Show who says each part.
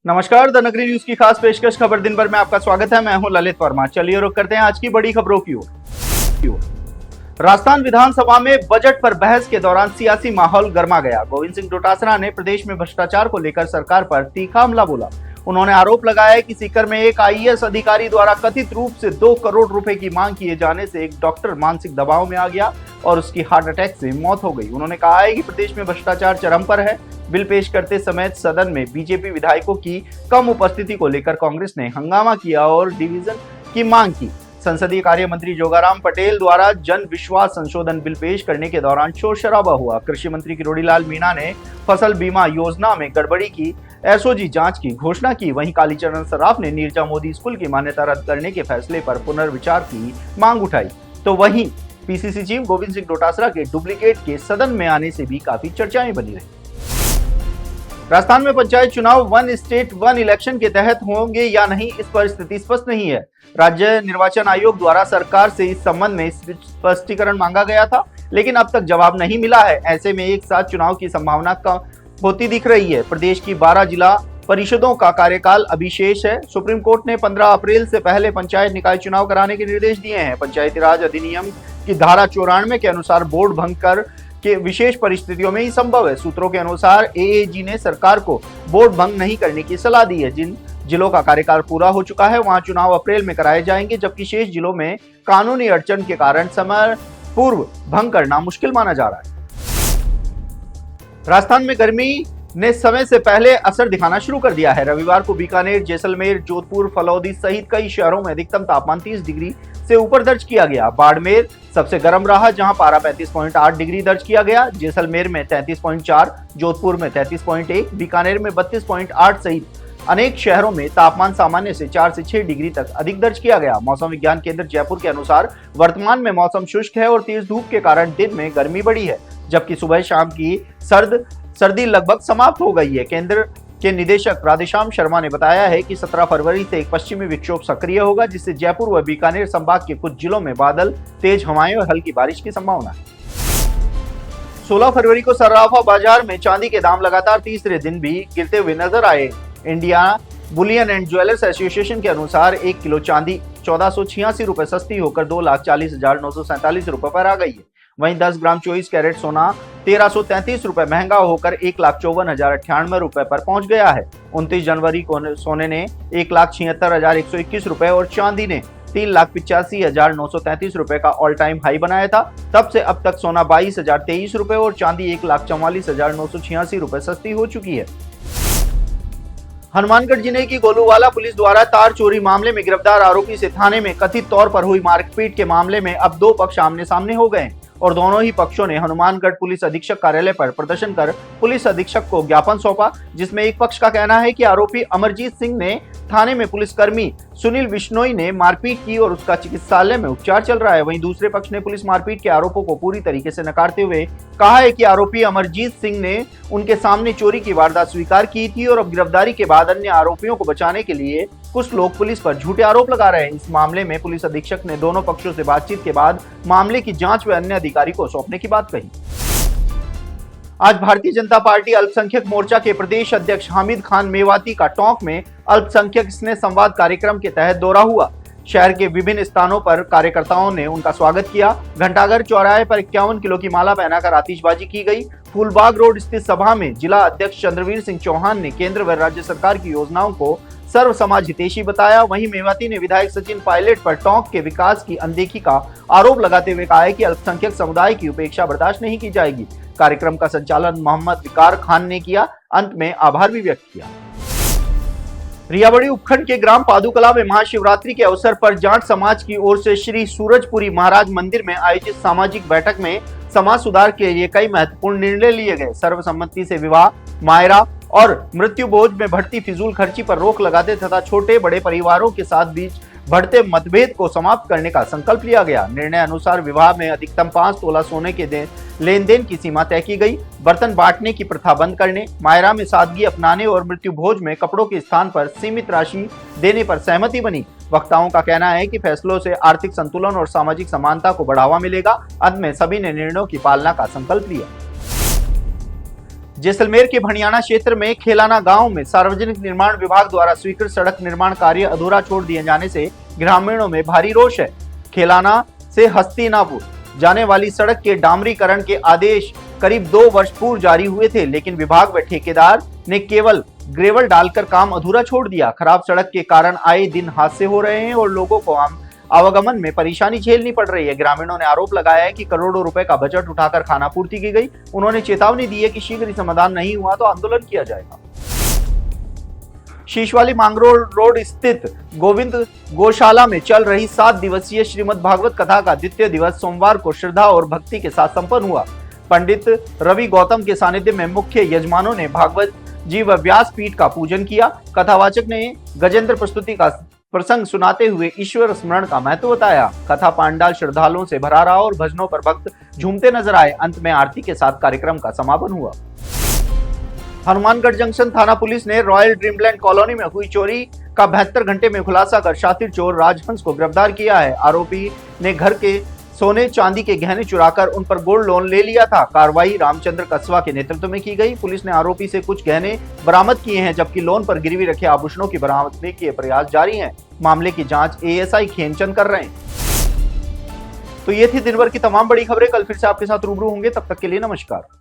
Speaker 1: नमस्कार, द नगरी न्यूज की खास पेशकश खबर दिन भर में आपका स्वागत है। मैं हूं ललित वर्मा। चलिए रुक करते हैं आज की बड़ी खबरों की ओर। राजस्थान विधानसभा में बजट पर बहस के दौरान सियासी माहौल गर्मा गया। गोविंद सिंह डोटासरा ने प्रदेश में भ्रष्टाचार को लेकर सरकार पर तीखा हमला बोला। उन्होंने आरोप लगाया कि सीकर में एक आईएएस अधिकारी द्वारा कथित रूप से 2 करोड़ रुपए की मांग किए जाने से एक डॉक्टर मानसिक दबाव में आ गया और उसकी हार्ट अटैक से मौत हो गई। उन्होंने कहा है कि प्रदेश में भ्रष्टाचार चरम पर है। बिल पेश करते समय सदन में बीजेपी विधायकों की कम उपस्थिति को लेकर कांग्रेस ने हंगामा किया और डिवीजन की मांग की। संसदीय कार्य मंत्री जोगाराम पटेल द्वारा जन विश्वास संशोधन बिल पेश करने के दौरान शोर शराबा हुआ। कृषि मंत्री किरोड़ीलाल मीणा ने फसल बीमा योजना में गड़बड़ी की एसओजी जांच की घोषणा की। वहीं कालीचरण सराफ ने नीरजा मोदी स्कूल की मान्यता रद्द करने के फैसले पर पुनर्विचार की मांग उठाई। तो वहीं पीसीसी चीफ गोविंद सिंह डोटासरा के डुप्लीकेट के सदन में आने से भी काफी चर्चाएं बनी रही। राजस्थान में पंचायत चुनाव वन स्टेट वन इलेक्शन के तहत होंगे या नहीं, इस पर स्थिति स्पष्ट नहीं है। राज्य निर्वाचन आयोग द्वारा सरकार से इस संबंध में स्पष्टीकरण मांगा गया था, लेकिन अब तक जवाब नहीं मिला है। ऐसे में एक साथ चुनाव की संभावना कम होती दिख रही है। प्रदेश की 12 जिला परिषदों का कार्यकाल अभी शेष है। सुप्रीम कोर्ट ने 15 अप्रैल से पहले पंचायत निकाय चुनाव कराने के निर्देश दिए हैं। पंचायती राज अधिनियम की धारा 94 के अनुसार बोर्ड भंग कर के विशेष परिस्थितियों में ही संभव है। सूत्रों के अनुसार एएजी ने सरकार को बोर्ड भंग नहीं करने की सलाह दी है। जिन जिलों का कार्यकाल पूरा हो चुका है वहां चुनाव अप्रैल में कराए जाएंगे, जबकि शेष जिलों में कानूनी अड़चन के कारण समय पूर्व भंग करना मुश्किल माना जा रहा है। राजस्थान में गर्मी ने समय से पहले असर दिखाना शुरू कर दिया है। रविवार को बीकानेर, जैसलमेर, जोधपुर, फलौदी सहित कई शहरों में अधिकतम तापमान 30 डिग्री से ऊपर दर्ज किया गया। बाड़मेर सबसे गर्म रहा, जहां पारा 35.8 डिग्री दर्ज किया गया। जैसलमेर में 33.4, जोधपुर में 33.1, बीकानेर में 32.8 सहित अनेक शहरों में तापमान सामान्य से 4 से 6 डिग्री तक अधिक दर्ज किया गया। मौसम विज्ञान केंद्र जयपुर के अनुसार वर्तमान में मौसम शुष्क है और तेज धूप के कारण दिन में गर्मी बढ़ी है, जबकि सुबह शाम की सर्दी लगभग समाप्त हो गई है। केंद्र के निदेशक राधेश्याम शर्मा ने बताया है कि 17 फरवरी से एक पश्चिमी विक्षोभ सक्रिय होगा, जिससे जयपुर व बीकानेर संभाग के कुछ जिलों में बादल, तेज हवाएं और हल्की बारिश की संभावना है। 16 फरवरी को सर्राफा बाजार में चांदी के दाम लगातार तीसरे दिन भी गिरते हुए नजर आए। India Boolean and jewellers association के अनुसार 1 किलो चांदी 1486 रुपए सस्ती होकर 2,40,947 रुपए पर आ गई है। वहीं 10 ग्राम 24 कैरेट सोना 1333 रुपए महंगा होकर 1,54,098 रुपए पर पहुंच गया है। 29 जनवरी को सोने ने 1,76,121 रुपए और चांदी ने 3,85,933 रुपए का ऑल टाइम हाई बनाया था। तब से अब तक सोना 22,023 रुपए और चांदी 1,44,986 रुपए सस्ती हो चुकी है। हनुमानगढ़ जिले की गोलूवाला पुलिस द्वारा तार चोरी मामले में गिरफ्तार आरोपी से थाने में कथित तौर पर हुई मारपीट के मामले में अब 2 पक्ष आमने सामने हो गए और दोनों ही पक्षों ने हनुमानगढ़ पुलिस अधीक्षक कार्यालय पर प्रदर्शन कर पुलिस अधीक्षक को ज्ञापन सौंपा, जिसमें एक पक्ष का कहना है कि आरोपी अमरजीत सिंह ने थाने में पुलिसकर्मी सुनील बिश्नोई ने मारपीट की और उसका चिकित्सालय में उपचार चल रहा है। वहीं दूसरे पक्ष ने पुलिस मारपीट के आरोपों को पूरी तरीके से नकारते हुए कहा है कि आरोपी अमरजीत सिंह ने उनके सामने चोरी की वारदात स्वीकार की थी और अब गिरफ्तारी के बाद अन्य आरोपियों को बचाने के लिए कुछ लोग पुलिस पर झूठे आरोप लगा रहे हैं। इस मामले में पुलिस अधीक्षक ने दोनों पक्षों से बातचीत के बाद मामले की जांच व अन्य अधिकारी को सौंपने की बात कही। आज भारतीय जनता पार्टी अल्पसंख्यक मोर्चा के प्रदेश अध्यक्ष हामिद खान मेवाती का टोंक में अल्पसंख्यक स्नेह संवाद कार्यक्रम के तहत दौरा हुआ। शहर के विभिन्न स्थानों पर कार्यकर्ताओं ने उनका स्वागत किया। घंटाघर चौराहे पर 51 किलो की माला पहनाकर आतिशबाजी की गई। फूलबाग रोड स्थित सभा में जिला अध्यक्ष चंद्रवीर सिंह चौहान ने केंद्र व राज्य सरकार की योजनाओं को सर्व समाज हितैषी बताया। वहीं मेवाती ने विधायक सचिन पायलट पर टोंक के विकास की अनदेखी का आरोप लगाते हुए कहा है कि अल्पसंख्यक समुदाय की उपेक्षा बर्दाश्त नहीं की जाएगी। कार्यक्रम का संचालन मोहम्मद विकार खान ने किया। अंत में आभार भी व्यक्त किया। रियाबड़ी उपखंड के ग्राम पादुकला में महाशिवरात्रि के अवसर पर जाट समाज की ओर से श्री सूरजपुरी महाराज मंदिर में आयोजित सामाजिक बैठक में समाज सुधार के लिए कई महत्वपूर्ण निर्णय लिए गए। सर्वसम्मति से विवाह, मायरा और मृत्यु भोज में बढ़ती फिजूल खर्ची पर रोक लगाते तथा छोटे बड़े परिवारों के साथ बीच बढ़ते मतभेद को समाप्त करने का संकल्प लिया गया। निर्णय अनुसार विवाह में अधिकतम 5 तोला सोने के लेन देन की सीमा तय की गई। बर्तन बांटने की प्रथा बंद करने, मायरा में सादगी अपनाने और मृत्यु भोज में कपड़ों के स्थान पर सीमित राशि देने पर सहमति बनी। वक्ताओं का कहना है कि फैसलों से आर्थिक संतुलन और सामाजिक समानता को बढ़ावा मिलेगा। अंत में सभी ने निर्णयों की पालना का संकल्प लिया। जैसलमेर के भणियाना क्षेत्र में खेलाना गांव में सार्वजनिक निर्माण विभाग द्वारा स्वीकृत सड़क निर्माण कार्य अधूरा छोड़ दिए जाने से ग्रामीणों में भारी रोष है। खेलाना से हस्तिनापुर जाने वाली सड़क के डामरीकरण के आदेश करीब 2 वर्ष पूर्व जारी हुए थे, लेकिन विभाग व ठेकेदार ने केवल ग्रेवल डालकर काम अधूरा छोड़ दिया। खराब सड़क के कारण आए दिन हादसे हो रहे हैं और लोगों को आवागमन में परेशानी झेलनी पड़ रही है। ग्रामीणों ने आरोप लगाया है कि करोड़ों रुपए का बजट उठाकर खानापूर्ति की गई। उन्होंने चेतावनी दी है कि शीघ्र ही समाधान नहीं हुआ तो आंदोलन किया जाएगा। शीशवाली मांगरोल रोड स्थित गोविंद गौशाला में चल रही 7 दिवसीय श्रीमद् भागवत कथा का द्वितीय दिवस सोमवार को श्रद्धा और भक्ति के साथ संपन्न हुआ। पंडित रवि गौतम के सानिध्य में मुख्य यजमानों ने भागवत जी व व्यास पीठ का पूजन किया। कथावाचक ने गजेंद्र प्रस्तुति का प्रसंग सुनाते हुए ईश्वर स्मरण का महत्व बताया। कथा पांडाल श्रद्धालुओं से भरा रहा और भजनों पर भक्त झूमते नजर आए। अंत में आरती के साथ कार्यक्रम का समापन हुआ। हनुमानगढ़ जंक्शन थाना पुलिस ने रॉयल ड्रीमलैंड कॉलोनी में हुई चोरी का 72 घंटे में खुलासा कर शातिर चोर राजहंस को गिरफ्तार किया है। आरोपी ने घर के सोने चांदी के गहने चुराकर उन पर गोल्ड लोन ले लिया था। कार्रवाई रामचंद्र कस्वा के नेतृत्व में की गई। पुलिस ने आरोपी से कुछ गहने बरामद किए हैं, जबकि लोन पर गिरवी रखे आभूषणों की बरामदगी के प्रयास जारी हैं। मामले की जांच एएसआई खेमचंद कर रहे हैं। तो ये थी दिन भर की तमाम बड़ी खबरें। कल फिर से आपके साथ रूबरू होंगे, तब तक के लिए नमस्कार।